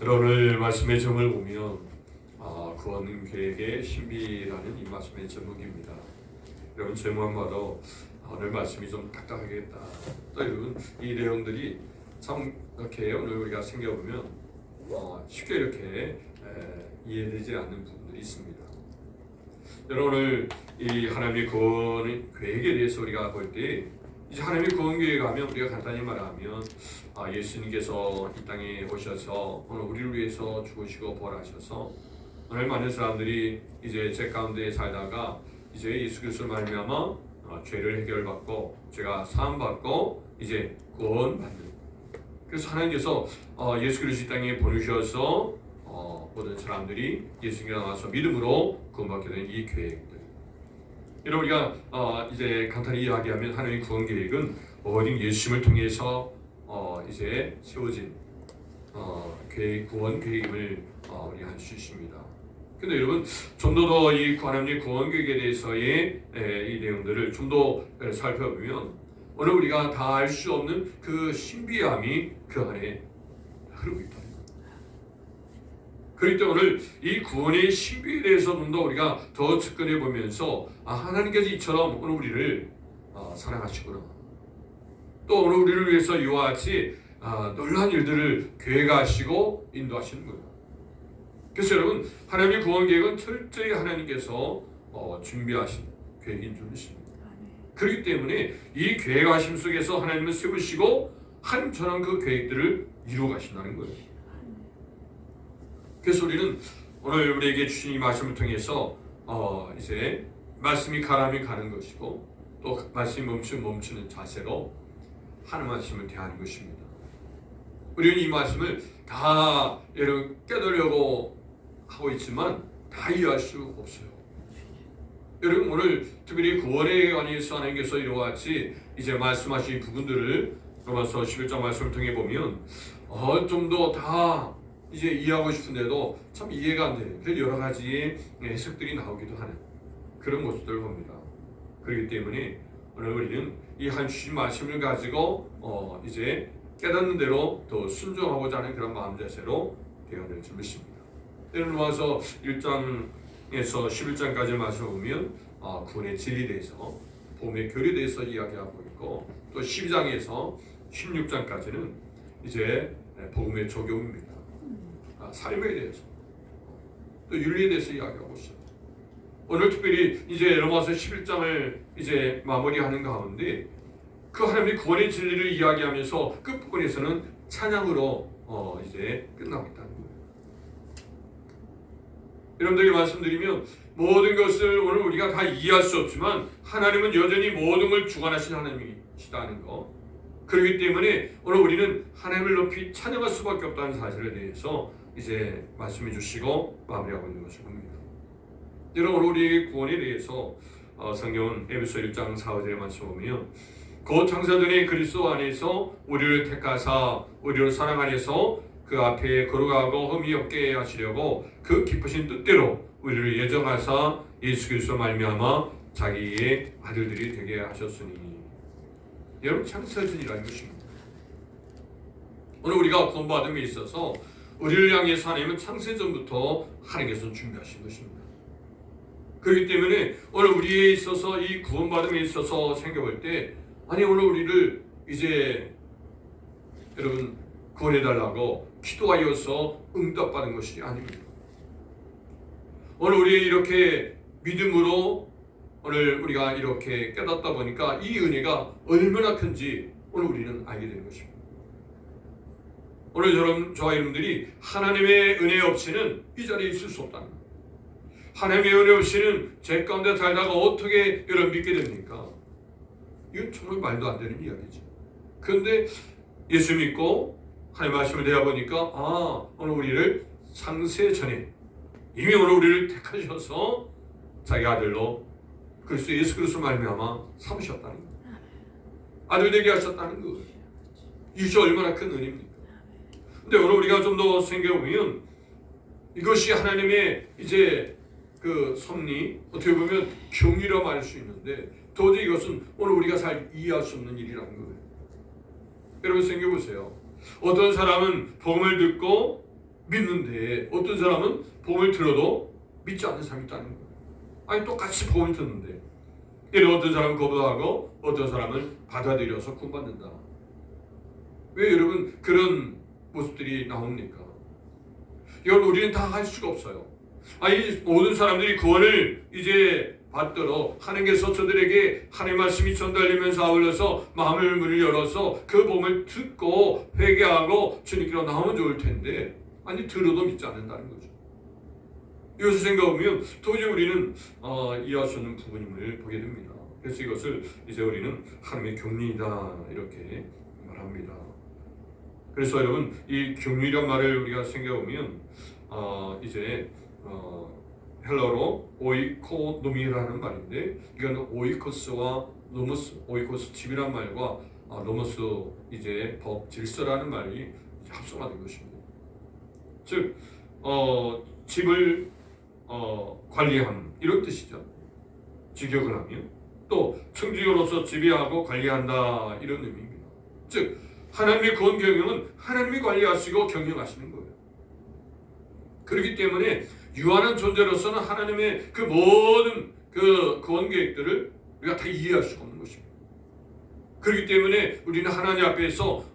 오늘 말씀의 제목을 보면 구원 계획의 신비라는 이 말씀의 제목입니다. 여러분 제목만 봐도 오늘 말씀이 좀 딱딱하겠다. 또 여러분 이 내용들이 참 이렇게 오늘 우리가 생각해보면 쉽게 이렇게 이해되지 않는 부분들이 있습니다. 여러분 오늘 이 하나님의 구원 계획에 대해서 우리가 볼 때 이제 하나님의 구원 계획 하면 우리가 간단히 말하면 예수님께서 이 땅에 오셔서 오늘 우리를 위해서 죽으시고 부활하셔서 오늘 많은 사람들이 이제 죄 가운데 살다가 이제 예수 그리스도를 말미암아 죄를 해결받고 죄가 사함 받고 이제 구원받는. 그래서 하나님께서 예수 그리스도 이 땅에 보내셔서 모든 사람들이 예수님께 나와서 믿음으로 구원받게 된 이 계획들. 여러분 우리가 이제 간단히 이야기하면 하나님의 구원 계획은 오직 예수님을 통해서 이제 세워진 구원 계획임을 우리가 할 수 있습니다. 근데 여러분 좀 더 이 하나님의 구원 계획에 대해서의 이 내용들을 좀 더 살펴보면 오늘 우리가 다 알 수 없는 그 신비함이 그 안에 흐르고 있다. 그렇기 때문에 오늘 이 구원의 신비에 대해서 좀 더 우리가 더 접근해 보면서 하나님께서 이처럼 오늘 우리를 사랑하시구나. 또 오늘 우리를 위해서 이와 같이 놀라운 일들을 계획하시고 인도하시는 거예요. 그래서 여러분 하나님의 구원 계획은 철저히 하나님께서 준비하신 계획인 줄 믿습니다. 그렇기 때문에 이 계획하심 속에서 하나님을 세우시고 하나님처럼 그 계획들을 이루어 가신다는 거예요. 그래서 우리는 오늘 우리에게 주신 이 말씀을 통해서 이제 말씀이 가라면 가는 것이고 또 말씀이 멈추는 자세로 하는 말씀을 대하는 것입니다. 우리는 이 말씀을 다 여러분 깨달으려고 하고 있지만 다 이해할 수 없어요. 여러분 오늘 특별히 구원에 관해서 하나님께서 이와 같이 이제 말씀하신 부분들을 로마서 11장 말씀을 통해 보면 좀 더 다 이제 이해하고 싶은데도 참 이해가 안 되는 그래서 여러 가지 해석들이 나오기도 하는 그런 모습들을 봅니다. 그렇기 때문에 오늘 우리는 이 한 주신 말씀을 가지고 이제 깨닫는 대로 더 순종하고자 하는 그런 마음 자세로 되어낼 줄 믿습니다. 때는 와서 1장에서 11장까지 말씀을 보면 구원의 진리에 대해서 복음의 교리에 대해서 이야기하고 있고 또 12장에서 16장까지는 이제 복음의 적용입니다. 삶에 대해서 또 윤리에 대해서 이야기하고 있어요. 오늘 특별히 이제 로마서 11장을 이제 마무리하는 가운데 그 하나님의 구원의 진리를 이야기하면서 끝부분에서는 찬양으로 이제 끝나고 있다는 거예요. 여러분들이 말씀드리면 모든 것을 오늘 우리가 다 이해할 수 없지만 하나님은 여전히 모든 걸 주관하신 하나님이시다는 거. 그렇기 때문에 오늘 우리는 하나님을 높이 찬양할 수밖에 없다는 사실에 대해서 이제 말씀해 주시고 마무리하고 있는 것을 봅니다. 여러분 우리의 구원에 대해서 성경은 에베소 1장 4절에 말씀 보면 곧 창세전에 그리스도 안에서 우리를 택하사 우리를 사랑 안에서 그 앞에 거룩하고 흠이 없게 하시려고 그 기쁘신 뜻대로 우리를 예정하사 예수 그리스도 말미암아 자기의 아들들이 되게 하셨으니. 여러분 창세전이라는 것입니다. 오늘 우리가 구원받음에 있어서 우리를 향해서 하나님은 창세전부터 하나님께서 준비하신 것입니다. 그렇기 때문에 오늘 우리에 있어서 이 구원받음에 있어서 생각할 때 오늘 우리를 이제 여러분 구원해달라고 기도하여서 응답받은 것이 아닙니다. 오늘 우리 이렇게 믿음으로 오늘 우리가 이렇게 깨닫다 보니까 이 은혜가 얼마나 큰지 오늘 우리는 알게 되는 것입니다. 오늘 저와 여러분들이 하나님의 은혜 없이는 이 자리에 있을 수 없다는 거예요. 하나님의 은혜 없이는 죄 가운데 살다가 어떻게 여러분 믿게 됩니까? 이건 정말 말도 안 되는 이야기죠. 그런데 예수 믿고 하나님 말씀을 대해보니까 오늘 우리를 창세 전에 이미 오늘 우리를 택하셔서 자기 아들로 그리스도 예수 그리스도 말미암아 삼으셨다는 거예요. 아들 되게 하셨다는 거예요. 이것이 얼마나 큰 은혜입니까? 근데 오늘 우리가 좀 더 생각해보면 이것이 하나님의 이제 그 섭리 어떻게 보면 경이라 말할 수 있는데 도저히 이것은 오늘 우리가 잘 이해할 수 없는 일이라는 거예요. 여러분 생각해보세요. 어떤 사람은 복음을 듣고 믿는데 어떤 사람은 복음을 들어도 믿지 않는 사람이 있다는 거예요. 아니 똑같이 복음을 듣는데 이런 어떤 사람은 거부하고 어떤 사람은 받아들여서 구원받는다. 왜 여러분 그런 모습들이 나옵니까? 이걸 우리는 다 할 수가 없어요. 이 모든 사람들이 구원을 이제 받도록 하나님께서 저들에게 하나님의 말씀이 전달되면서 아울러서 마음을 문을 열어서 그 복음을 듣고 회개하고 주님께로 나오면 좋을 텐데 아니 들어도 믿지 않는다는 거죠. 이것을 생각하면 도저히 우리는 이해할 수 없는 부분임을 보게 됩니다. 그래서 이것을 이제 우리는 하나님의 경륜이다 이렇게 말합니다. 그래서 여러분 이 경륜이란 말을 우리가 생각하면 이제 헬러로 오이코노미라는 말인데 이건 오이코스와 노모스, 오이코스 집이란 말과 노모스 이제 법 질서라는 말이 합성화된 것입니다. 즉 집을 관리함 이런 뜻이죠. 직역을 하면 또 청지기로서 지배하고 관리한다 이런 의미입니다. 즉 하나님의 구원 경영은 하나님이 관리하시고 경영하시는 거예요. 그렇기 때문에 유한한 존재로서는 하나님의 그 모든 그 구원 계획들을 우리가 다 이해할 수가 없는 것입니다. 그렇기 때문에 우리는 하나님 앞에서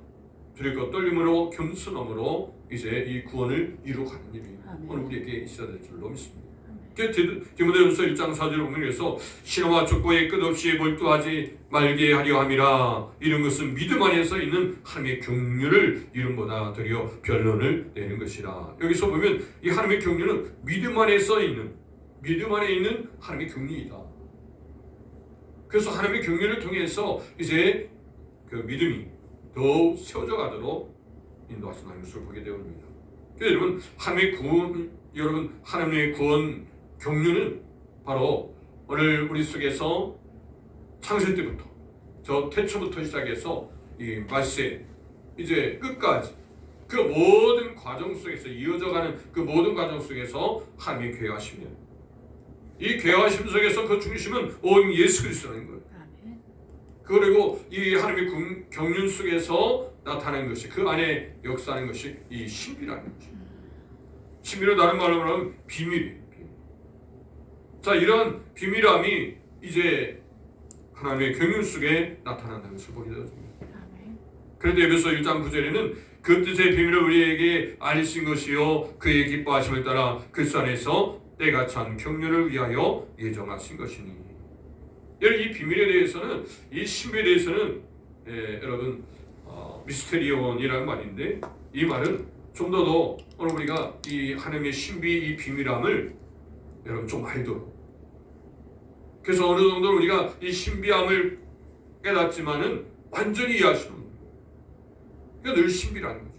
두렵고 떨림으로 겸손함으로 이제 이 구원을 이루어가는 일이 오늘 우리에게 있어야 될 줄로 믿습니다. 디모데전서 1장 4절에 보면 그래서 신앙과 족보에 끝없이 몰두하지 말게 하려 함이라. 이런 것은 믿음 안에서 있는 하나님의 경륜을 이름보다 드려 변론을 내는 것이라. 여기서 보면 이 하나님의 경륜은 믿음 안에 있는 하나님의 경륜이다. 그래서 하나님의 경륜을 통해서 이제 그 믿음이 더욱 세워져 가도록 인도하시는 것을 보게 되옵니다. 여러분 하나님의 구원 경륜은 바로 오늘 우리 속에서 창세 때부터 저 태초부터 시작해서 이 말세 이제 끝까지 그 모든 과정 속에서 이어져가는 그 모든 과정 속에서 하나님의 계획하시며 이 계획하심 속에서 그 중심은 오직 예수 그리스도라는 거예요. 그리고 이 하나님의 경륜 속에서 나타나는 것이 그 안에 역사하는 것이 이 신비라는 것입니다. 신비로 다른 말로 하면 비밀이에요. 자, 이런 비밀함이 이제 하나님의 경륜 속에 나타난다는 것을 보게 되었습니다. 그런데 에베소 1장 9절에는 그 뜻의 비밀을 우리에게 알리신 것이요 그의 기뻐하심을 따라 그리스도 안에서 때가 찬 경륜을 위하여 예정하신 것이니. 이 비밀에 대해서는 이 신비에 대해서는 여러분 미스테리온이라는 말인데 이 말은 좀 더 오늘 우리가 이 하나님의 신비 이 비밀함을 여러분 좀 알도록 그래서 어느 정도 우리가 이 신비함을 깨닫지만은 완전히 이해할 수는 없는 거예요. 그러니까 늘 신비라는 거죠.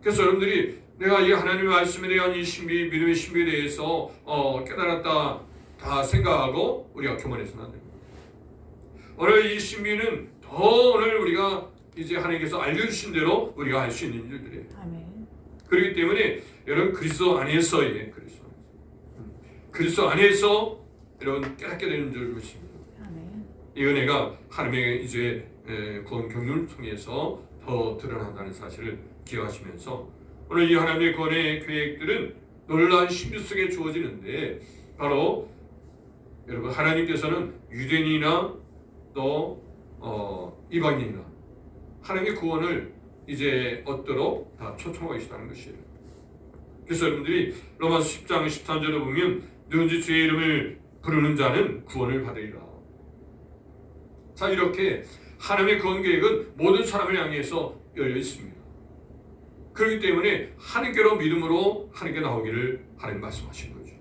그래서 여러분들이 내가 이 하나님의 말씀에 대한 이 신비, 믿음의 신비에 대해서 깨달았다 다 생각하고 우리가 교만해서는 안 됩니다. 오늘 이 신비는 더 오늘 우리가 이제 하나님께서 알려주신 대로 우리가 할 수 있는 일들이에요. 아멘. 그렇기 때문에 여러분 그리스도 안에서의 그리스도 안에서 여러분 깨닫게 되는 줄 믿습니다. 이 은혜가 하나님의 이제 구원 경륜을 통해서 더 드러난다는 사실을 기억하시면서 오늘 이 하나님의 구원의 계획들은 놀라운 신비 속에 주어지는데 바로 여러분 하나님께서는 유대인이나 또 이방인이나 하나님의 구원을 이제 얻도록 다 초청하고 계시다는 것이에요. 그래서 여러분들이 로마서 10장 13절에 보면 누군지 주의 이름을 부르는 자는 구원을 받으리라. 자, 이렇게 하나님의 구원 계획은 모든 사람을 향해서 열려 있습니다. 그렇기 때문에 하나님께로 믿음으로 하나님께 나오기를 하나님 말씀하신 거죠.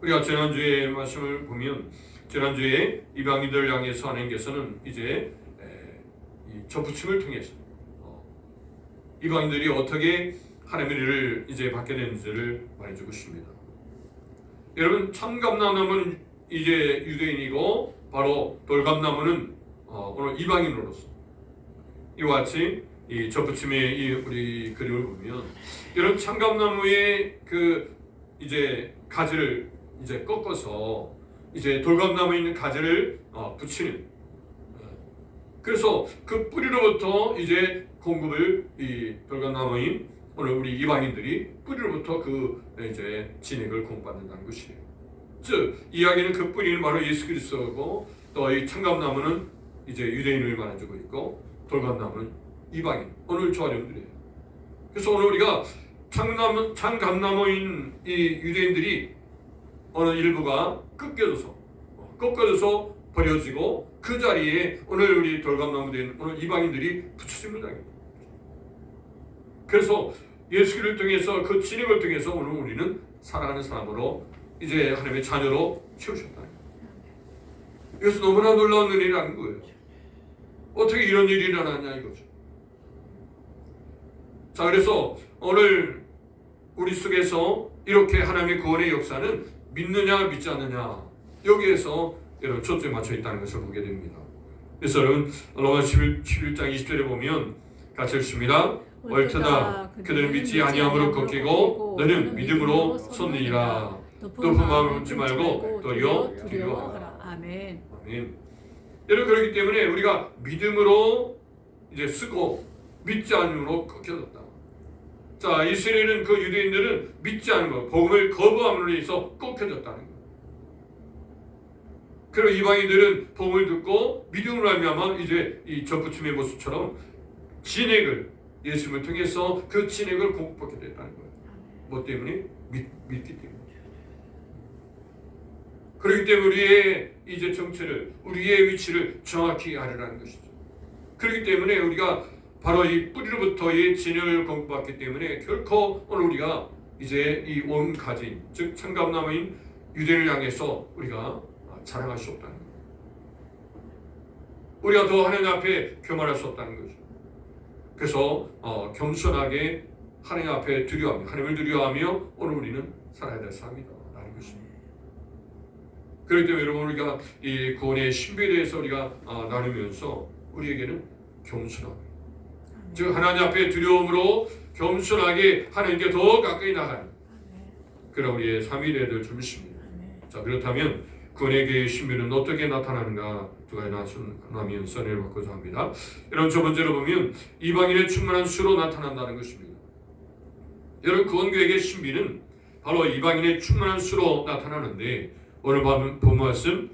우리가 지난주에 말씀을 보면 지난주에 이방인들 향해서 하나님께서는 이제 이 접붙임을 통해서 이방인들이 어떻게 하나님의 일을 이제 받게 되는지를 말해주고 있습니다. 여러분 참감나무는 이제 유대인이고 바로 돌감나무는 오늘 이방인으로서 이와 같이 이 접붙임의 이 우리 그림을 보면 여러분 참감나무의 그 이제 가지를 이제 꺾어서 이제 돌감나무에 있는 가지를 붙이는 그래서 그 뿌리로부터 이제 공급을 이 돌감나무인 오늘 우리 이방인들이 뿌리로부터 그 이제 진액을 공급받는다는 것이에요. 즉 이야기는 그 뿌리는 바로 예수 그리스도고 또 이 참감나무는 이제 유대인을 말해주고 있고 돌감나무는 이방인 오늘 조화령들이에요. 그래서 오늘 우리가 참감나무인 이 유대인들이 어느 일부가 꺾여져서 버려지고 그 자리에 오늘 우리 돌감나무 된 오늘 이방인들이 붙여짐을 당합니다. 그래서 예수를 통해서 그 진액을 통해서 오늘 우리는 살아가는 사람으로 이제 하나님의 자녀로 채우셨다. 이것은 너무나 놀라운 일이라는 거예요. 어떻게 이런 일이 일어나냐 이거죠. 자, 그래서 오늘 우리 속에서 이렇게 하나님의 구원의 역사는 믿느냐 믿지 않느냐 여기에서 여러분 초점이 맞춰 있다는 것을 보게 됩니다. 그래서 여러분 로마 11장 20절에 보면 같이 읽습니다. 옳도다 그들은 믿지 아니함으로 꺾이고 너는 믿음으로 섰느니라. 높은 마음을 품지 말고 도리어 두려워하라. 아멘. 아멘. 여러분 그렇기 때문에 우리가 믿음으로 이제 쓰고 믿지 않음으로 꺾여졌다. 자, 이스라엘은 그 유대인들은 믿지 않은 것, 복음을 거부함으로 인해서 꺾여졌다는 것. 그리고 이방인들은 복음을 듣고 믿음으로 말미암아 이제 이 전부침의 모습처럼 진액을 예수님을 통해서 그 진액을 공급받게 됐다는 거예요. 뭐 때문에? 믿기 때문에. 그렇기 때문에 우리의 이제 정체를, 우리의 위치를 정확히 알으라는 것이죠. 그렇기 때문에 우리가 바로 이 뿌리로부터의 진액을 공급받기 때문에 결코 오늘 우리가 이제 이 온 가진, 즉 참감나무인 유대인을 향해서 우리가 자랑할 수 없다는 거예요. 우리가 더 하나님 앞에 교만할 수 없다는 거죠. 그래서 겸손하게 하나님 앞에 두려워하며 하나님을 두려워하며 오늘 우리는 살아야 될 삶이다라는 것입니다. 그렇기 때문에 여러분 우리가 이 구원의 신비에 대해서 우리가 나누면서 우리에게는 겸손함, 즉 하나님 앞에 두려움으로 겸손하게 하나님께 더 가까이 나가는 그런 우리의 삶이 되어야 될 줄 믿습니다. 자, 그렇다면 구원의 계의 신비는 어떻게 나타나는가 두 가지 나누면서 내려보고자 합니다. 여러분 첫 번째로 보면 이방인의 충만한 수로 나타난다는 것입니다. 여러분 구원 계획의 신비는 바로 이방인의 충만한 수로 나타나는데 오늘 본 말씀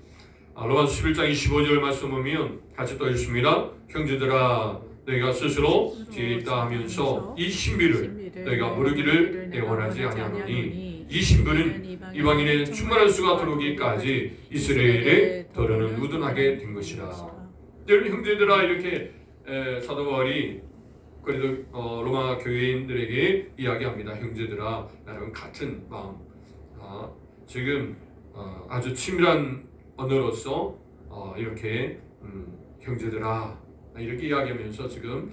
로마서 11장 25절 말씀 보면 같이 또 읽습니다. 형제들아 너희가 스스로 지혜 있다 하면서 이 신비를 너희가 모르기를 애원하지 아니하노니 이 신비는 이방인의 충만한 수가 들어오기까지 이스라엘에 더러는 무둔하게 된 것이라. 여러분 형제들아 이렇게 사도 바울이 그래도 로마 교회인들에게 이야기합니다. 형제들아 나랑 같은 마음. 지금 아주 친밀한 언어로서 이렇게 형제들아 이렇게 이야기하면서 지금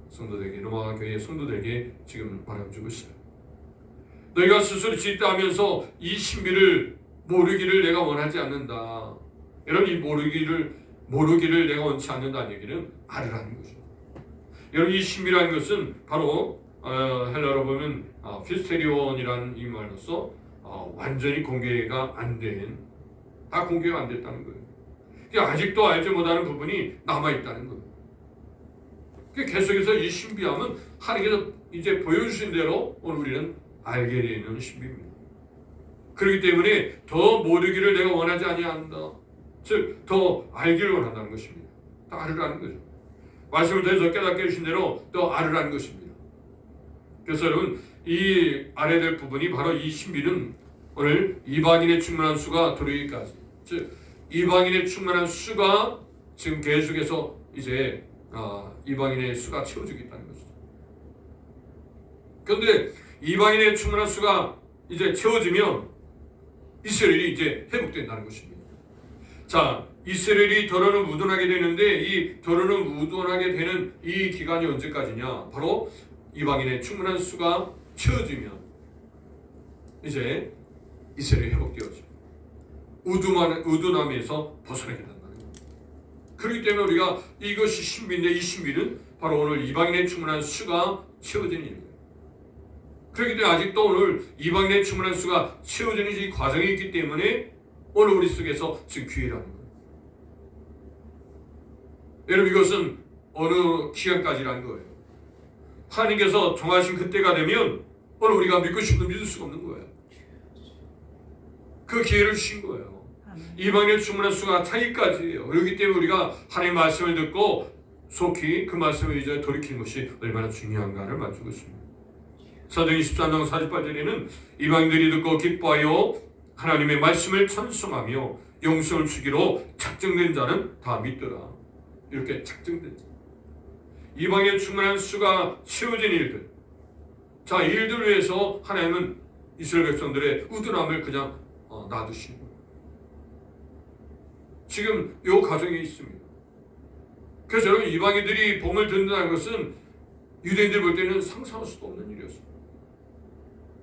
성도들에게 로마 교회 성도들에게 지금 말해주고 있어요. 너희가 스스로 짓다 하면서 이 신비를 모르기를 내가 원하지 않는다. 여러분 이 모르기를 내가 원치 않는다는 얘기는 알으라는 거죠. 여러분 이 신비라는 것은 바로 헬라어로 보면 피스테리온이라는 이 말로서 완전히 공개가 안 된, 다 공개가 안 됐다는 거예요. 아직도 알지 못하는 부분이 남아있다는 거예요. 계속해서 이 신비함은 하나님께서 이제 보여주신 대로 오늘 우리는 알게 되는 신비입니다. 그렇기 때문에 더 모르기를 내가 원하지 아니한다. 즉 더 알기를 원한다는 것입니다. 더 알으라는 거죠. 말씀을 더해서 깨닫게 해주신 대로 더 알으라는 것입니다. 그래서 여러분 이 알아야 될 부분이 바로 이 신비는 오늘 이방인의 충만한 수가 들어오기까지, 즉 이방인의 충만한 수가 지금 계속해서 이제 이방인의 수가 채워지겠다는 것이죠. 그런데 이방인의 충만한 수가 이제 채워지면 이스라엘이 이제 회복된다는 것입니다. 자, 이스라엘이 더러는 무둔하게 되는데 이 더러는 무둔하게 되는 이 기간이 언제까지냐? 바로 이방인의 충만한 수가 채워지면 이제 이스라엘이 회복되어져 우둔함에서 벗어나게 된다는 거예요. 그렇기 때문에 우리가 이것이 신비인데 이 신비는 바로 오늘 이방인의 충만한 수가 채워지는 일이에요. 그렇기 때문에 아직도 오늘 이방인의 충만한 수가 채워지는 이 과정이 있기 때문에 오늘 우리 속에서 지금 기회라는 거예요. 여러분 이것은 어느 기간까지라는 거예요. 하나님께서 정하신 그때가 되면 오늘 우리가 믿고 싶어도 믿을 수가 없는 거예요. 그 기회를 주신 거예요. 이방인의 충분한 수가 차기까지예요. 그렇기 때문에 우리가 하나님의 말씀을 듣고 속히 그 말씀을 이제 돌이키는 것이 얼마나 중요한가를 말해주고 있습니다. 사도행 13장 48절에는 이방인들이 듣고 기뻐하여 하나님의 말씀을 찬송하며 영생을 주기로 작정된 자는 다 믿더라. 이렇게 작정된 자. 이방인의 충분한 수가 채워진 일들. 자, 이 일들을 위해서 하나님은 이스라엘 백성들의 우둔함을 그냥 놔두신 거예요. 지금 이 과정이 있습니다. 그래서 여러분, 이방인들이 복을 듣는다는 것은 유대인들 볼 때는 상상할 수도 없는 일이었어요.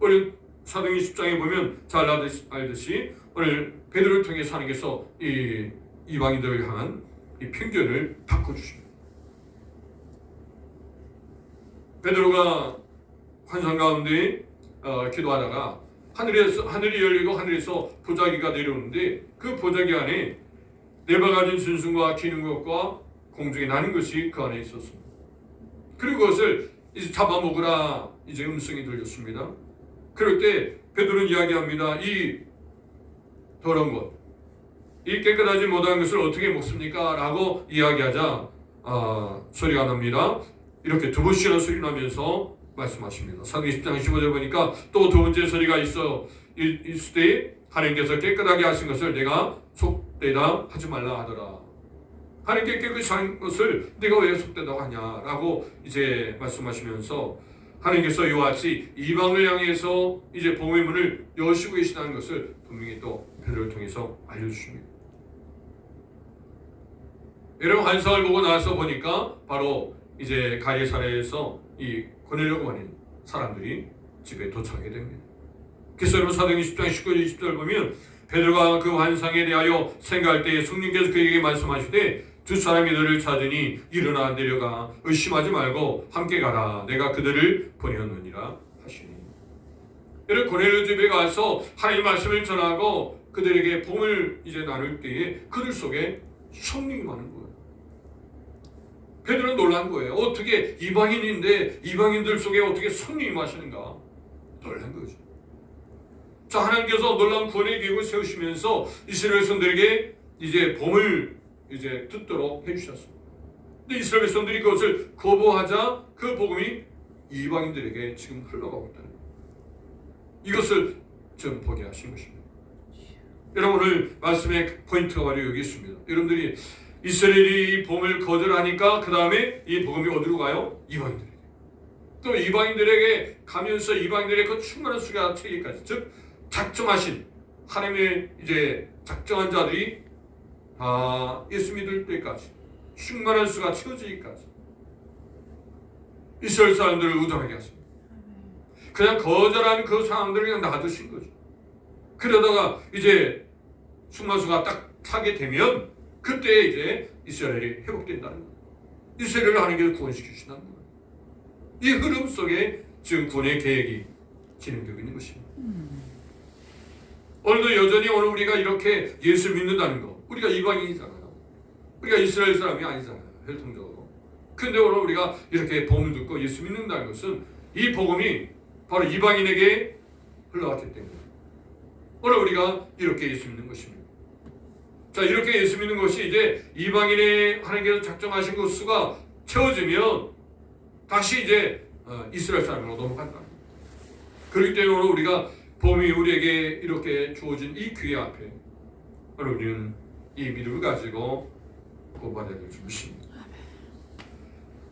오늘 사도행 10장에 보면 잘 알듯이 오늘 베드로를 통해서 하나님께서 이 이방인들을 향한 이 편견을 바꿔주십니다. 베드로가 환상 가운데 기도하다가 하늘이 열리고 하늘에서 보자기가 내려오는데 그 보자기 안에 내가 가진 순순과 기는 것과 공중에 나는 것이 그 안에 있었습니다. 그리고 그것을 이제 잡아먹으라 이제 음성이 들렸습니다. 그럴 때 베드로는 이야기합니다. 이 더러운 것, 이 깨끗하지 못한 것을 어떻게 먹습니까? 라고 이야기하자 소리가 납니다. 이렇게 두 번씩이나 소리 나면서 말씀하십니다. 사도행 10장 15절 보니까 또 두 번째 소리가 있을 때 하나님께서 깨끗하게 하신 것을 내가 속되다 하지 말라 하더라. 하나님께 깨끗이 한 것을 내가 왜 속되다고 하냐라고 이제 말씀하시면서 하나님께서 이와 같이 이방을 향해서 이제 복음의 문을 여시고 계시다는 것을 분명히 또 베드로를 통해서 알려주십니다. 여러분, 환상을 보고 나서 보니까 바로 이제 가리사랴에서 이 고넬료고 하는 사람들이 집에 도착하게 됩니다. 그래서 여러분, 사도행 10장 19절 20절 보면 베드로가 그 환상에 대하여 생각할 때 성령께서 그에게 말씀하시되 두 사람이 너를 찾으니 일어나 내려가 의심하지 말고 함께 가라. 내가 그들을 보내었느니라 하시니. 여러분, 고넬료 집에 가서 하나님의 말씀을 전하고 그들에게 복음을 이제 나눌 때에 그들 속에 성령이 많은 거예요. 베드로는 놀란 거예요. 어떻게 이방인인데 이방인들 속에 어떻게 성령이 마시는가? 놀란 거죠. 자, 하나님께서 놀라운 구원의 계획을 세우시면서 이스라엘 백성들에게 이제 복음을 이제 듣도록 해주셨습니다. 근데 이스라엘 백성들이 그것을 거부하자 그 복음이 이방인들에게 지금 흘러가고 있다는 거예요. 이것을 좀 보게 하신 것입니다. 여러분, 오늘 말씀의 포인트가 바로 여기 있습니다. 여러분들이 이스라엘이 이 복음을 거절하니까 그 다음에 이 복음이 어디로 가요? 이방인들에게. 또 이방인들에게 가면서 이방인들의 그 충만한 수가 채기까지, 즉 작정하신 하나님의 이제 작정한 자들이 다 예수 믿을 때까지 충만한 수가 채워지기까지 이스라엘 사람들을 우둔하게 하십니다. 그냥 거절하는 그 상황들을 그냥 놔두신 거죠. 그러다가 이제 충만수가 딱 차게 되면 그때 이제 이스라엘이 회복된다는 거예요. 이스라엘을 하나님께서 구원시키신다는 거예요. 이 흐름 속에 지금 구원의 계획이 진행되고 있는 것입니다. 오늘도 여전히 오늘 우리가 이렇게 예수를 믿는다는 거, 우리가 이방인이잖아요. 우리가 이스라엘 사람이 아니잖아요. 혈통적으로. 근데 오늘 우리가 이렇게 복음을 듣고 예수 믿는다는 것은 이 복음이 바로 이방인에게 흘러갔기 때문에 오늘 우리가 이렇게 예수 믿는 것입니다. 자, 이렇게 예수 믿는 것이 이제 이방인의 하나님께서 작정하신 그 수가 채워지면 다시 이제 이스라엘 사람으로 넘어간다. 그렇기 때문에 오늘 우리가 복음이 우리에게 이렇게 주어진 이 기회 앞에 오늘 우리는 이 믿음을 가지고 구원받아야 될 것입니다.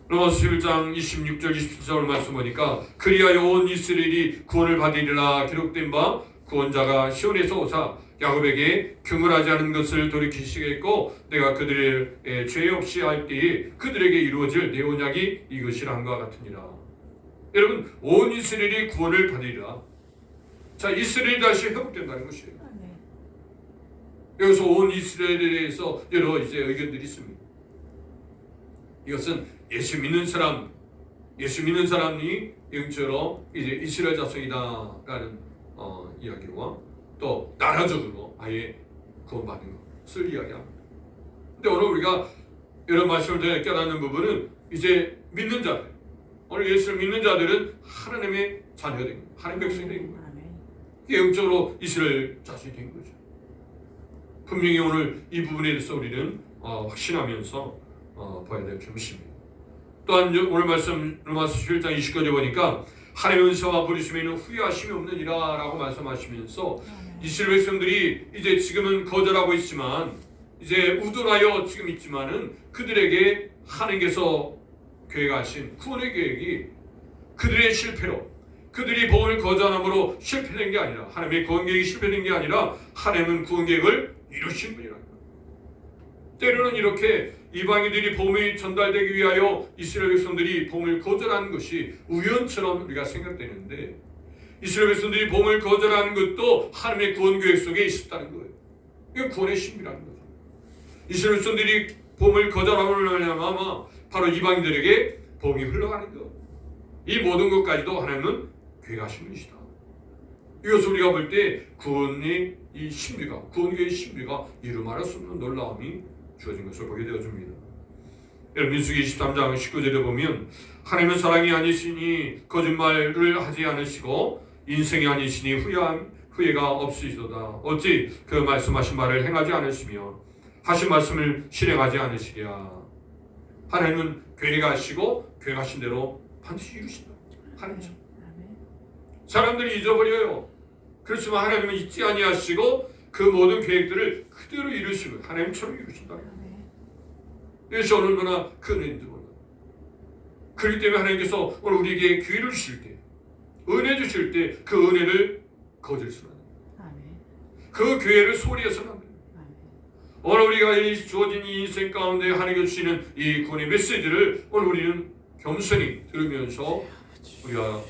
로마서 11장 26절 27절 말씀 보니까 그리하여 온 이스라엘이 구원을 받으리라 기록된 바 구원자가 시온에서 오사 야곱에게 경건하지 않은 것을 돌이키시겠고 내가 그들의 죄 없이 할 때에 그들에게 이루어질 내 언약이 이것이라 한것 같으니라. 여러분, 온 이스라엘이 구원을 받으리라. 자, 이스라엘이 다시 회복된다는 것이에요. 여기서 온 이스라엘에 대해서 여러 이제 의견들이 있습니다. 이것은 예수 믿는 사람이 영적으로 이제 이스라엘 자손이다라는 이야기와 또 나라적으로 아예 구원받는 것을 이야기합니다. 근데 오늘 우리가 이런 말씀을 통해 깨닫는 부분은 이제 믿는 자들, 오늘 예수를 믿는 자들은 하나님의 자녀가 된 거예요. 하나님의 백성이 된 거예요. 아멘. 영적으로 이스라엘 자손이 된 거죠. 분명히 오늘 이 부분에 대해서 우리는 확신하면서 봐야 될 점입니다. 또한 오늘 말씀 로마서 11장 20절에 보니까 하나님의 은사와 부르심에는 후회하심이 없느니라 라고 말씀하시면서 이스라엘 백성들이 이제 지금은 거절하고 있지만 이제 우둔하여 지금 있지만은 그들에게 하나님께서 계획하신 구원의 계획이 그들의 실패로 그들이 복음을 거절함으로 실패된 게 아니라 하나님의 구원 계획이 실패된 게 아니라 하나님은 구원 계획을 이루신 분이라는 거예요. 때로는 이렇게 이방인들이 복음이 전달되기 위하여 이스라엘 백성들이 복음을 거절하는 것이 우연처럼 우리가 생각되는데 이스라엘 백성들이 복음을 거절하는 것도 하나님의 구원 계획 속에 있었다는 거예요. 이건 구원의 신비라는 거죠. 이스라엘 백성들이 복음을 거절함으로 말미암아 바로 이방인들에게 복음이 흘러가는 것. 이 모든 것까지도 하나님은 계획하신 분이시다. 이것을 우리가 볼 때 구원의 이 신비가, 구원계의 신비가 이루 말할 수 없는 놀라움이 주어진 것을 보게 되어집니다. 여러분 민수기 23장 19절에 보면 하나님은 사랑이 아니시니 거짓말을 하지 않으시고 인생이 아니시니 후회가 없으시도다. 어찌 그 말씀하신 말을 행하지 않으시며 하신 말씀을 실행하지 않으시랴. 하나님은 계획하시고 계획하신 대로 반드시 이루신다. 하나님처럼. 사람들이 잊어버려요. 그렇지만 하나님은 잊지 아니하시고 그 모든 계획들을 그대로 이루시고 하나님처럼 이루신다. 이것이 얼마나 큰 은혜인지 몰라. 그렇기 때문에 하나님께서 오늘 우리에게 기회를 주실 때, 은혜 주실 때 그 은혜를 거절해서는 안 됩니다. 그 기회를 소홀히 해서는 안 됩니다. 오늘 우리가 이 주어진 이 인생 가운데 하나님께서 주시는 이 구원의 메시지를 오늘 우리는 겸손히 들으면서 우리가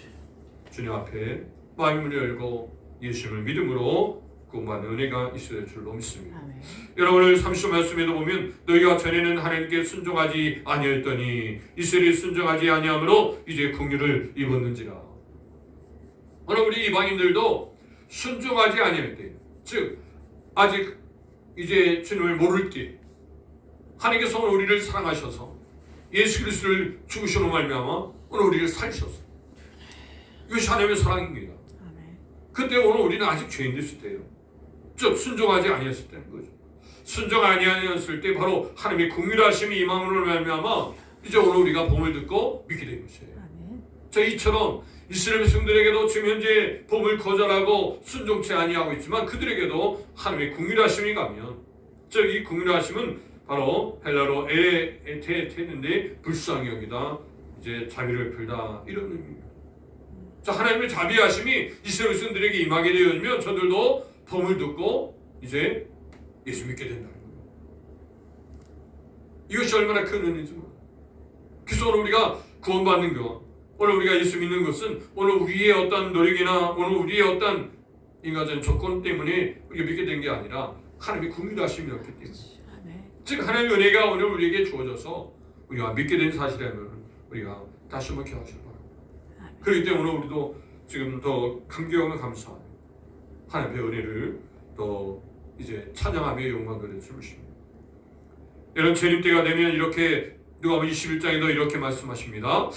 주님 앞에 마음의 문을 열고 예수님을 믿음으로 구원받는 은혜가 있어야 될 줄로 믿습니다. 아멘. 여러분 오늘 30절 말씀에도 보면 너희가 전에는 하나님께 순종하지 아니하였더니 이스라엘이 순종하지 아니함으로 이제 긍휼을 입었는지라. 오늘 우리 이방인들도 순종하지 아니할 때, 즉 아직 이제 주님을 모를 때 하나님께서 오늘 우리를 사랑하셔서 예수 그리스도를 죽으시는 말미암아 오늘 우리를 살리셨어요. 이것이 하나님의 사랑입니다. 아멘. 그때 오늘 우리는 아직 죄인 됐을 때예요. 즉 순종하지 아니했을 때는 거죠. 순종 아니하였을 때 바로 하나님의 긍휼하심이 임함으로 말미암아 이제 오늘 우리가 복음을 듣고 믿게 된 것이에요. 아멘. 자, 이처럼 이스라엘 백성들에게도 지금 현재 복음을 거절하고 순종치 아니하고 있지만 그들에게도 하나님의 긍휼하심이 가면, 즉 이 긍휼하심은 바로 헬라로 에테인데 불쌍히 여기다 이제 자비를 베풀다 이런 의미입니다. 자, 하나님의 자비하심이 이스라엘 백성들에게 임하게 되어지면 저들도 복음을 듣고 이제 예수 믿게 된다는 거예요. 이것이 얼마나 큰 은혜인지 몰라요. 그래서 오늘 우리가 구원받는 것, 오늘 우리가 예수 믿는 것은 오늘 우리의 어떤 노력이나 오늘 우리의 어떤 인간적인 조건 때문에 우리가 믿게 된 게 아니라 하나님의 긍휼하심이었기 때문에, 즉 하나님의 은혜가 오늘 우리에게 주어져서 우리가 믿게 된 사실이라면 우리가 다시 한번 기억하시기 바랍니다. 그렇기 때문에 오늘 우리도 지금 더 감격하며 감사하며 하나님의 은혜를 더 이제 찬양하며 영광을 주십니다. 여러분 재림 때가 되면 이렇게 누가복음 21장에도 이렇게 말씀하십니다.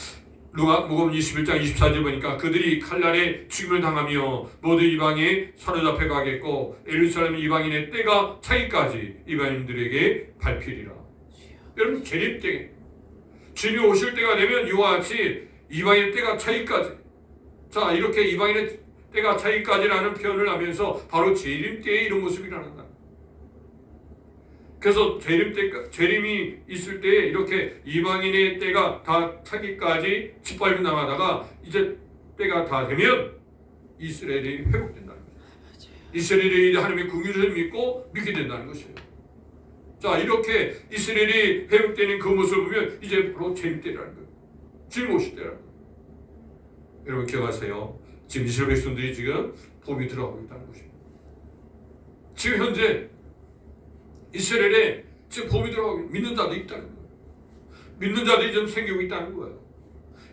누가복음 21장 24절 보니까 그들이 칼날에 죽임을 당하며 모두 이방에 사로잡혀 가겠고 예루살렘 이방인의 때가 차기까지 이방인들에게 밟히리라. 여러분 재림 때 주님이 오실 때가 되면 이와 같이 이방인의 때가 차기까지, 자 이렇게 이방인의 때가 차기까지라는 표현을 하면서 바로 재림 때에 이런 모습이 일어난다. 그래서 재림이 있을 때 이렇게 이방인의 때가 다 차기까지 짓밟혀 나가다가 이제 때가 다 되면 이스라엘이 회복된다는 거죠. 이스라엘이 하나님의 긍휼을 믿고 믿게 된다는 것이에요. 자 이렇게 이스라엘이 회복되는 그 모습을 보면 이제 바로 재림 때라는 거예요. 주님 오실 때라는 거예요. 여러분 기억하세요. 지금 이스라엘 백성들이 지금 봄이 들어가고 있다는 것입니다. 지금 현재 이스라엘에 지금 봄이 들어가고 믿는 자들이 있다는 거예요. 믿는 자들이 좀 생기고 있다는 거예요.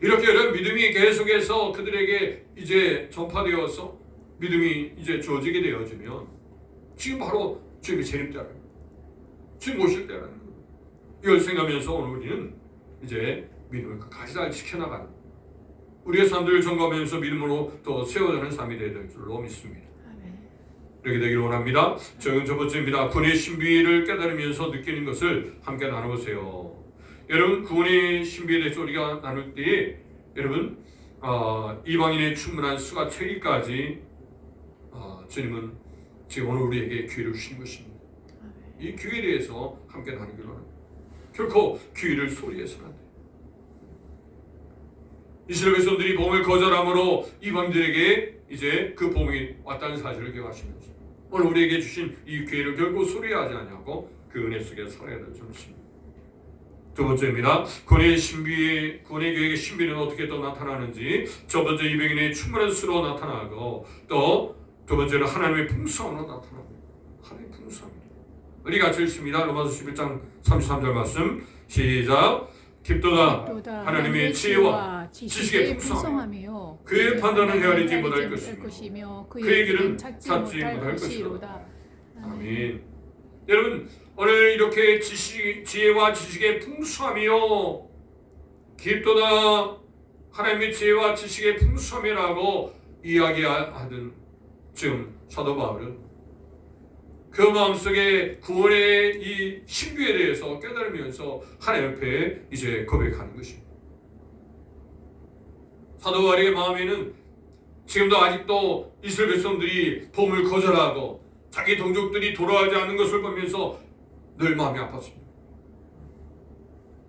이렇게 여러분 믿음이 계속해서 그들에게 이제 전파되어서 믿음이 이제 주어지게 되어지면 지금 바로 주님의 재림 때라는 거예요. 주님 오실 때라는 거예요. 이걸 생각하면서 오늘 우리는 이제 믿음을 끝까지 잘 지켜나가는 우리의 삶들을 점검하면서 믿음으로 또 세워가는 삶이 되어야 될 줄로 믿습니다. 이렇게 되기를 원합니다. 저는 첫 번째입니다. 구원의 신비를 깨달으면서 느끼는 것을 함께 나눠보세요. 여러분, 구원의 신비에 대해서 우리가 나눌 때 여러분 이방인의 충분한 수가 채기까지 주님은 지금 오늘 우리에게 기회를 주신 것입니다. 이 기회에 대해서 함께 나누기로 합니다. 결코 기회를 소리해서는 안 돼요. 이스라엘 백성들이 복음을 거절함으로 이방인들에게 이제 그 복음이 왔다는 사실을 기억하시면서 오늘 우리에게 주신 이 기회를 결코 소리하지 않냐고 그 은혜 속에 살아야 될 줄 믿습니다. 두 번째입니다. 구원의 계획의 신비는 어떻게 또 나타나는지. 첫 번째, 이방인의 충분한 수로 나타나고, 또 두 번째는 하나님의 풍성함으로 나타납니다. 하나님의 풍성함입니다. 우리 같이 읽습니다. 로마서 11장 33절 말씀 시작. 깊도다 하나님의 지혜와 지식의 풍성함이요 그의 판단은 헤아리지 못할 것이며 그의 길은 찾지 못할 것이로다. 아멘. 여러분, 오늘 이렇게 지혜와 지식의 풍성함이요 깊도다 하나님의 지혜와 지식의 풍성함이라고 이야기하던 지금 사도 바울은 그 마음속에 구원의 이 신비에 대해서 깨달으면서 하나님 앞에 이제 고백하는 것입니다. 사도 바울의 마음에는 지금도 아직도 이스라엘 백성들이 복음을 거절하고 자기 동족들이 돌아가지 않는 것을 보면서 늘 마음이 아팠습니다.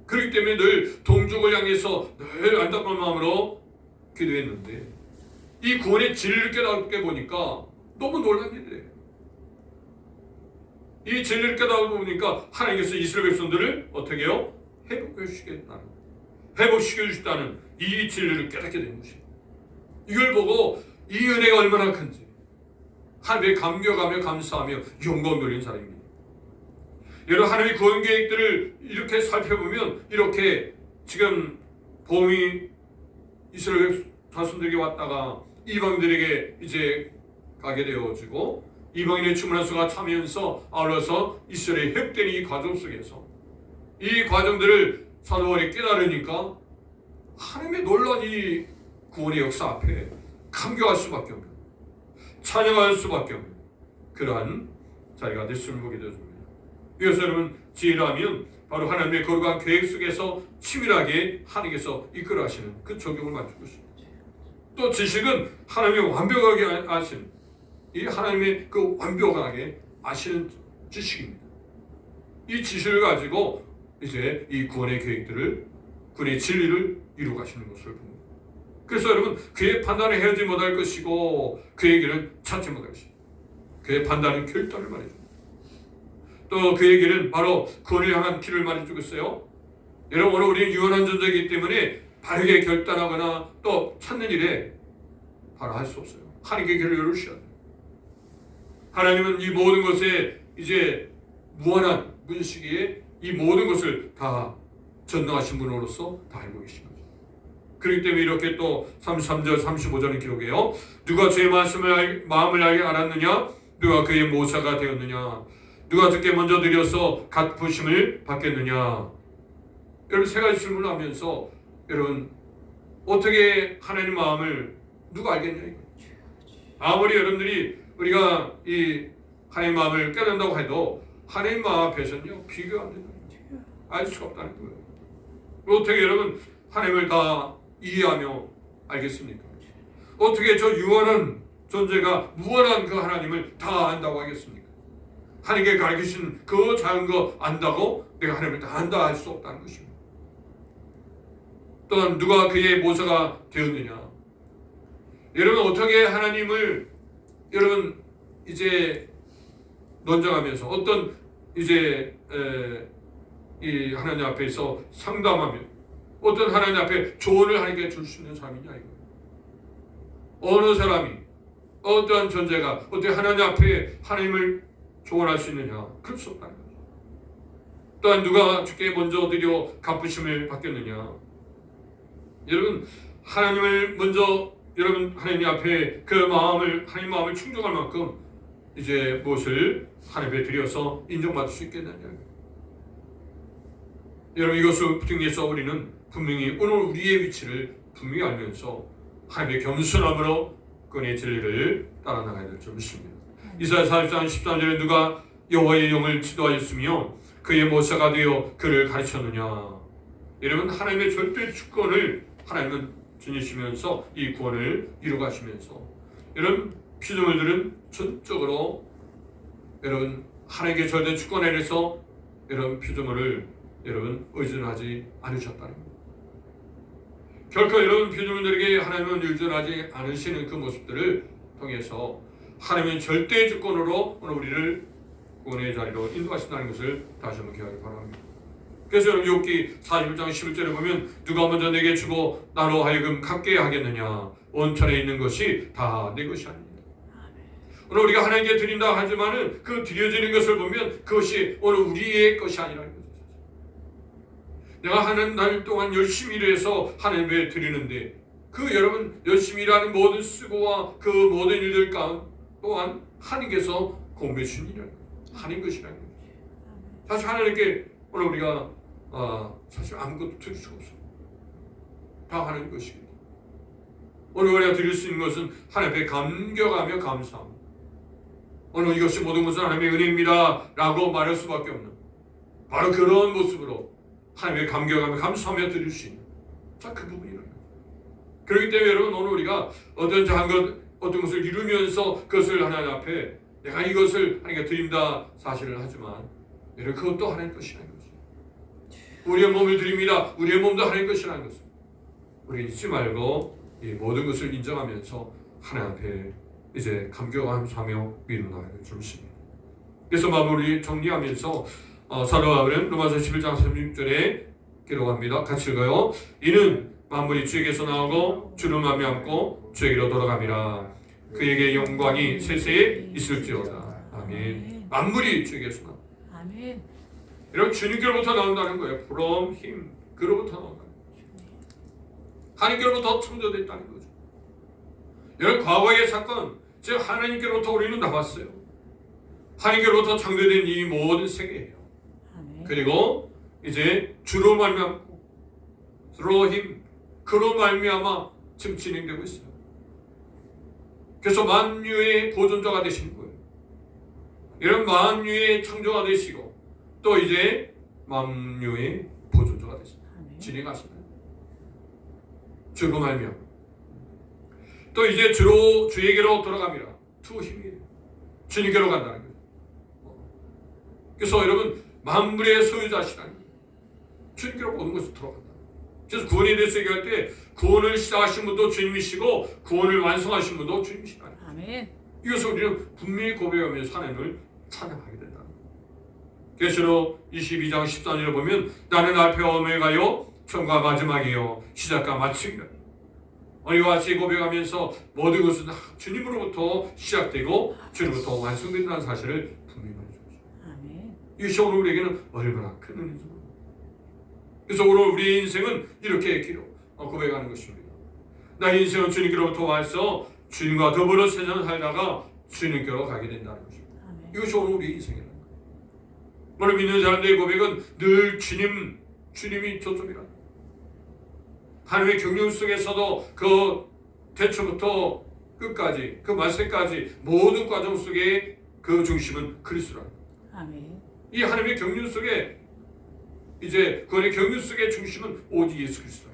그렇기 때문에 늘 동족을 향해서 늘 안타까운 마음으로 기도했는데 이 구원의 진리를 깨닫게 보니까 너무 놀란 일이에요. 이 진리를 깨닫고 보니까 하나님께서 이스라엘 백성들을 어떻게 해요? 회복시켜 주시다는 이 진리를 깨닫게 된 것입니다. 이걸 보고 이 은혜가 얼마나 큰지 하나님의 감격하며 감사하며 영광 돌리는 사람입니다. 여러분, 하나님의 구원 계획들을 이렇게 살펴보면 이렇게 지금 복음이 이스라엘 자손들에게 왔다가 이방인들에게 이제 가게 되어지고 이방인의 충분한 수가 차면서 아울러서 이스라엘이 회복되는 이 과정 속에서 이 과정들을 사도 바울이 깨달으니까 하나님의 놀라운 이 구원의 역사 앞에 감격할 수밖에 없는, 찬양할 수밖에 없는 그러한 자리가 됐음을 보게 되어집니다. 그래서 여러분, 지혜라면 바로 하나님의 거룩한 계획 속에서 치밀하게 하나님께서 이끌어 하시는 그 적용을 맞출 것입니다. 또 지식은 하나님의 완벽하게 아시는 이 하나님의 그 완벽하게 아시는 지식입니다. 이 지식을 가지고 이제 이 구원의 계획들을, 구원의 진리를 이루어 가시는 것을 봅니다. 그래서 여러분, 그의 판단을 헤어지 못할 것이고 그의 길은 찾지 못할 것이고 그의 판단은 결단을 말해줍니다. 또 그의 길은 바로 구원을 향한 길을 말해주고 있어요. 여러분, 오늘 우리는 유한한 존재이기 때문에 바르게 결단하거나 또 찾는 일에 바로 할 수 없어요. 하나님께 길을 열으셔야 돼요. 하나님은 이 모든 것에 이제 무한한 문시기에 이 모든 것을 다 전능하신 분으로서 다 알고 계신 거죠. 그렇기 때문에 이렇게 또 33절 35절은 기록해요. 누가 주의 마음을 알게 알았느냐? 누가 그의 모사가 되었느냐? 누가 주께 먼저 드려서 갚으심을 받겠느냐? 여러분, 세 가지 질문을 하면서 여러분, 어떻게 하나님 마음을 누가 알겠냐? 이거. 아무리 여러분들이 우리가 이 하나님 마음을 깨닫는다고 해도 하나님 마음 앞에서는요 비교가 안 되는 거예요. 알 수가 없다는 거예요. 어떻게 여러분 하나님을 다 이해하며 알겠습니까? 어떻게 저 유한한 존재가 무한한 그 하나님을 다 안다고 하겠습니까? 하나님께 가르치신 그 작은 거 안다고 내가 하나님을 다 안다 할 수 없다는 것입니다. 또한 누가 그의 모사가 되었느냐? 여러분, 어떻게 하나님을 여러분 이제 논쟁하면서 어떤 이제 이 하나님 앞에서 상담하며 어떤 하나님 앞에 조언을 하나님께 줄 수 있는 사람이냐 이거. 어느 사람이 어떠한 존재가 어떻게 하나님 앞에 하나님을 조언할 수 있느냐? 그럴 수 없다는 거죠. 또한 누가 주께 먼저 드려 갚으심을 받겠느냐? 여러분, 하나님을 먼저 여러분 하나님 앞에 그 마음을 하나님 마음을 충족할 만큼 이제 무엇을 하나님께 드려서 인정받을 수 있겠느냐? 여러분, 이것을 부정해서 우리는 분명히 오늘 우리의 위치를 분명히 알면서 하나님의 겸손함으로 그의 진리를 따라 나가야 될 줄 믿습니다. 이사야 44장 13절에 누가 여호와의 영을 지도하였으며 그의 모사가 되어 그를 가르쳤느냐. 여러분, 하나님의 절대 주권을 하나님은 지니시면서 이 구원을 이루가시면서 여러분, 피조물들은 전적으로 여러분 하나님께 절대 주권 아래서 여러분 피조물을 여러분 의존하지 않으셨다는 겁니다. 결코 여러분 피조물들에게 하나님은 의존하지 않으시는 그 모습들을 통해서 하나님은 절대 주권으로 오늘 우리를 구원의 자리로 인도하신다는 것을 다시 한번 기억하기 바랍니다. 그래서 여러분 욥기 41장 11절에 보면 누가 먼저 내게 주고 나로 하여금 갖게 하겠느냐. 온천에 있는 것이 다 내 것이 아닙니다. 오늘 우리가 하나님께 드린다 하지만은 그 드려지는 것을 보면 그것이 오늘 우리의 것이 아니라는 거죠. 내가 하는 날 동안 열심히 일해서 하나님께 드리는데 그 여러분 열심히 일하는 모든 수고와 그 모든 일들 또한 하나님께서 공배 주신 일이라는 거죠. 하나님 것이라는 거죠. 사실 하나님께 오늘 우리가 사실 아무것도 드릴 수가 없어요. 다 하나님 것이거든요. 오늘 우리가 드릴 수 있는 것은 하나님께 감격하며 감사함. 오늘 이것이 모든 것은 하나님의 은혜입니다 라고 말할 수밖에 없는 바로 그런 모습으로 하나님의 감격하며 감사하며 드릴 수 있는 자, 그 부분이라는 거예요. 그렇기 때문에 여러분 오늘 우리가 어떤 것을 이루면서 그것을 하나님 앞에 내가 이것을 하나님께 드립니다 사실을 하지만 여러분 그것도 하나님 것이라는 거죠. 우리의 몸을 드립니다. 우리의 몸도 하나님 것이라는 것을 우리 잊지 말고 이 모든 것을 인정하면서 하나님 앞에 이제 감격하며 믿음 나가야 될 줄 믿습니다. 그래서 마무리 정리하면서 사도 바울은 로마서 11장 36절에 기록합니다. 같이 읽어요. 이는 만물이 주에게서 나오고 주를 말미암고 주에게로 돌아갑니다. 그에게 영광이 세세에 있을지어다. 아멘. 만물이 주에게서 나옵니다. 아멘. 여러분 주님께로부터 나온다는 거예요. from him. 그로부터 나온다는 거예요. 하나님께로부터 창조됐다는 거죠. 여러분 과거의 사건 즉 하나님께로부터 우리는 나왔어요. 하나님께로부터 창조된 이 모든 세계예요. 아멘. 그리고 이제 주로 말미암고 through him 그로 말미암아 지금 진행되고 있어요. 그래서 만유의 보존자가 되신 거예요. 이런 만유의 창조가 되시고 또 이제 만유의 보존자가 되십니다. 진행하시나요? 주로 말미암아 또 이제 주로 주에게로 돌아갑니다. to him 주님께로 간다는 거예요. 그래서 여러분 만물의 소유자시라는 거예요. 주님께로 모든 것이 돌아간다. 그래서 구원에 대해서 얘기할 때 구원을 시작하신 분도 주님이시고 구원을 완성하신 분도 주님이시라는 거예요. 아멘. 이것을 우리는 분명히 고백하면서 하나님을 찬양하게 된다. 계시록 22장 14절에 보면 나는 알파와 오메가요 처음과 마지막이요 시작과 마침이라. 이와 같이 고백하면서 모든 것은 주님으로부터 시작되고 주님으로부터 완성된다는 사실을 분명히 말해주죠. 아멘. 이것이 오늘 우리에게는 얼마나 큰 은혜죠. 그래서 오늘 우리의 인생은 이렇게 고백하는 것입니다. 나의 인생은 주님께로부터 와서 주님과 더불어 세상을 살다가 주님께로 가게 된다는 것입니다. 아멘. 이것이 오늘 우리의 인생이라는 거예요. 오늘 믿는 사람들의 고백은 늘 주님이 초점이라. 하나님의 경륜 속에서도 그 태초부터 끝까지 그 말세까지 모든 과정 속에 그 중심은 그리스도라는 거예요. 아멘. 이 하나님의 경륜 속에 이제 그의 경륜 속의 중심은 오직 예수 그리스도예요.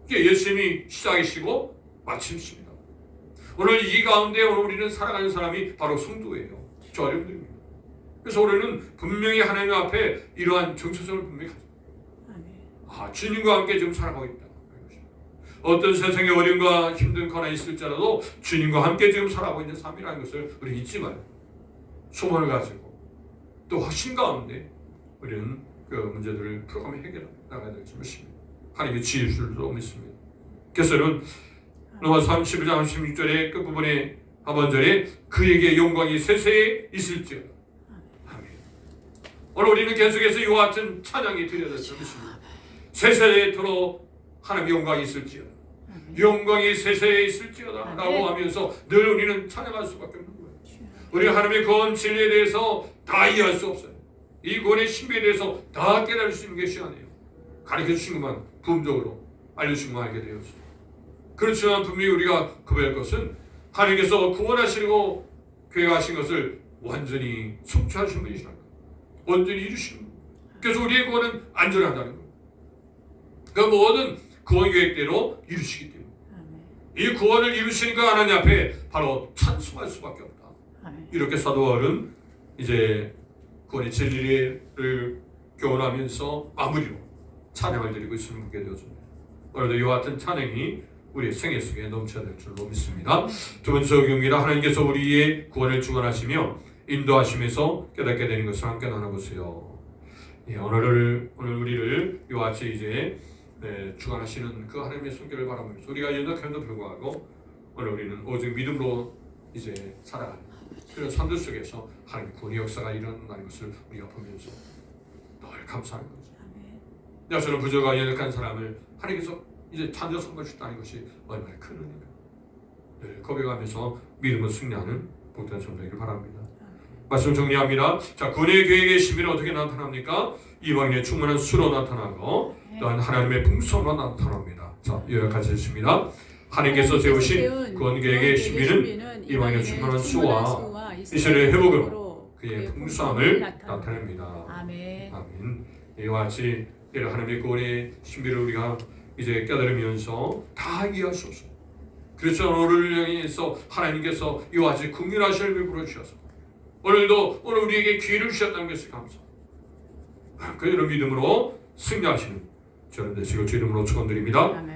이게 예수님이 시작이시고 마침이십니다. 오늘 이 가운데 오늘 우리는 살아가는 사람이 바로 성도예요. 저 어려움들입니다. 그래서 우리는 분명히 하나님 앞에 이러한 정체성을 분명히 가지고 주님과 함께 지금 살아가고 있다. 어떤 세상의 어려움과 힘든 고난이 있을지라도 주님과 함께 지금 살아가고 있는 삶이라는 것을 우리 잊지 말고 소망을 가지고 또 확신 가운데 우리는 그 문제들을 풀어가며 해결해 나가야 될 줄 믿습니다. 하나님의 지혜 줄도 믿습니다. 그래서 여러분 로마서 11장 16절의 끝부분에 하반절에 그에게 영광이 세세에 있을지어다. 아멘. 오늘 우리는 계속해서 이와 같은 찬양이 드려야 될 줄 믿습니다. 세세토록 하나님의 영광이 있을지어다. 영광이 세세에 있을지어다 라고 하면서 늘 우리는 찬양할 수밖에 없는 거예요. 우리는 하나님의 구원 진리에 대해서 다 이해할 수 없어요. 이 구원의 신비에 대해서 다 깨달을 수 있는 것이 아니에요. 가르쳐 주신 것만 부음적으로 알려주신 것만 알게 되었어요. 그렇지만 분명히 우리가 고백할 것은 하나님께서 구원하시고 계획하신 것을 완전히 성취하신 분이시라는 거예요. 완전히 이루시는 거예요. 그래서 우리의 구원은 안전하다는 거예요. 그 모든 구원 계획대로 이루시기 때문에 이 구원을 이루시니까 하나님 앞에 바로 찬송할 수밖에 없다. 아멘. 이렇게 사도 바울은 이제 구원의 진리를 교훈하면서 마무리로 찬양을 드리고 있음을 보게 되었습니다. 오늘도 이와 같은 찬양이 우리의 생애 속에 넘쳐야 될 줄로 믿습니다. 두 번째 경기라 하나님께서 우리의 구원을 주관하시며 인도하시면서 깨닫게 되는 것을 함께 나눠보세요. 예, 오늘 우리를 이와 같이 이제 주관하시는 그 하나님의 손길을 바라보면서 우리가 연약함에도 불구하고 오늘 우리는 오직 믿음으로 이제 살아가는 그런 삶들 속에서 하나님의 구원의 역사가 일어나는 것을 우리가 보면서 늘 감사하는 거죠. 아멘. 저는 부족하고 연약한 사람을 하나님께서 이제 찬조 삼으셨다는 것이 얼마나 큰 은혜가. 늘 고백하면서 믿음을 승리하는 복된 삶 되기를 바랍니다. 말씀 정리합니다. 자, 구원의 계획의 시민은 어떻게 나타납니까? 이방인의 충만한 수로 나타나고 또한 하나님의 풍성으로 나타납니다. 자, 요약하시 있습니다. 하나님께서 세우신 구원 계획의 시민은 이방인의 충만한 수와 이스라엘의 회복으로 그의 풍성함을 나타냅니다. 아멘. 아멘. 이와 같이 하나님의 구원의 신비를 우리가 이제 깨달으면서 다 이해할 수 없어요. 그래서 오늘을 향해서 하나님께서 이와 같이 긍휼하실 일을 부르셔서 오늘 우리에게 기회를 주셨다는 것을 감사합니다. 그 이런 믿음으로 승리하시는 저는 되시고 주 이름으로 축원드립니다. 아멘.